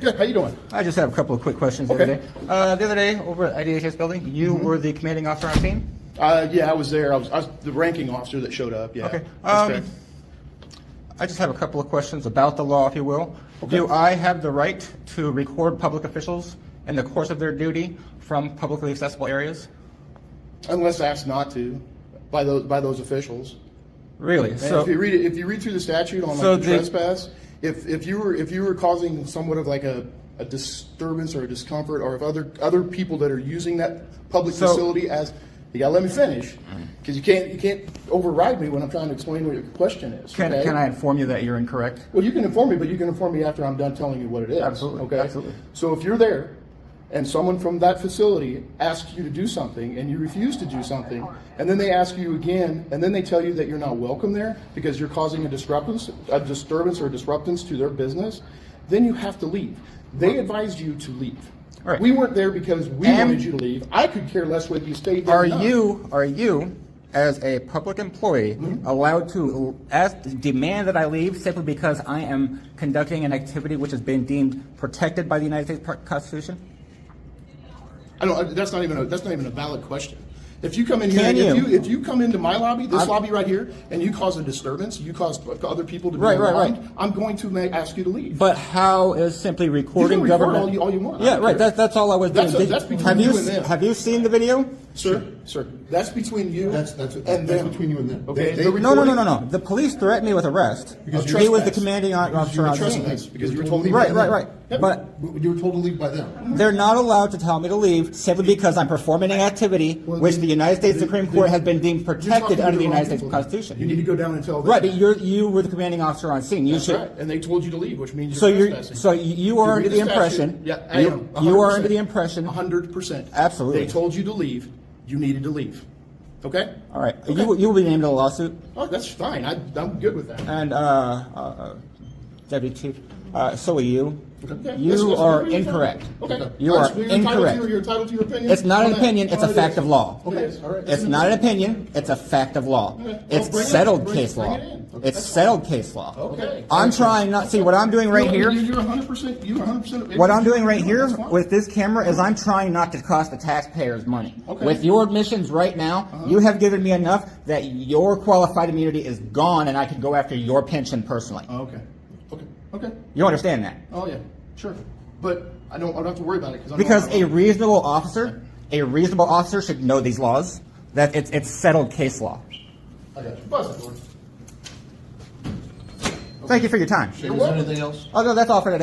Good. How you doing? I just have a couple of quick questions the other day. The other day, over at IDHS building, you were the commanding officer on scene? Yeah, I was there. I was the ranking officer that showed up. Yeah. Okay. That's correct. I just have a couple of questions about the law, if you will. Okay. Do I have the right to record public officials in the course of their duty from publicly accessible areas? Unless asked not to by those officials. Really? And So if you read through the statute on So the trespass, if you were causing somewhat of like a disturbance or a discomfort, or if other people that are using that public facility as, you gotta let me finish, because you can't override me when I'm trying to explain what your question is. Can I inform you that you're incorrect? Well, you can inform me, but you can inform me after I'm done telling you what it is. Absolutely. Okay. Absolutely. So if you're there, and someone from that facility asks you to do something, and you refuse to do something, and then they ask you again, and then they tell you that you're not welcome there because you're causing a disturbance or disruptance to their business, then you have to leave. They advised you to leave. Right. We weren't there because we wanted you to leave. I could care less whether you stayed there or not. Are you, as a public employee, allowed to demand that I leave simply because I am conducting an activity which has been deemed protected by the United States Constitution? I don't. That's not even a valid question. If you come in here, if you come into my lobby, this lobby right here, and you cause a disturbance, you cause other people to be alarmed, I'm going to ask you to leave. But how is simply recording you can record government? all you want. Yeah, right. That's all I was doing. That's between you and them. Have you seen the video? Sir, that's between you that's and them. between you and them. Okay. No. The police threatened me with arrest. Because He was the commanding officer on scene. Because you were told to leave. Right. But you were told to leave by them. they're not allowed to tell me to leave simply because I'm performing an activity which the United States Supreme Court has been deemed protected under the United States Constitution. You need to go down and tell them. Right, but you were the commanding officer on scene. That's right, and they told you to leave, which means you're trespassing. So you are under the impression. Yeah, I am. You are under the impression. 100%. Absolutely. They told you to leave. You needed to leave. Okay. All right. Okay. You will be named in a lawsuit. Oh, that's fine. I'm good with that. And Deputy Chief, so are you. Okay. You are incorrect. Okay. You are incorrect. You're entitled to your opinion. It's not an opinion. It's a fact of law. Okay. All right. It's not an opinion. It's a fact of law. Okay. It's settled case law. It's settled case law. Okay. I'm trying not. See what I'm doing right here. You're 100%. You're 100%. What I'm doing right here with this camera is I'm trying not to cost the taxpayers money. Okay. With your admissions right now, you have given me enough that your qualified immunity is gone, and I can go after your pension personally. Okay. Okay. You understand that? Oh yeah. Sure. But I don't have to worry about it because a reasonable officer should know these laws. That it's settled case law. I got you. Buzz it, Lord. Thank you for your time. Is there anything else? Oh no, that's all for today.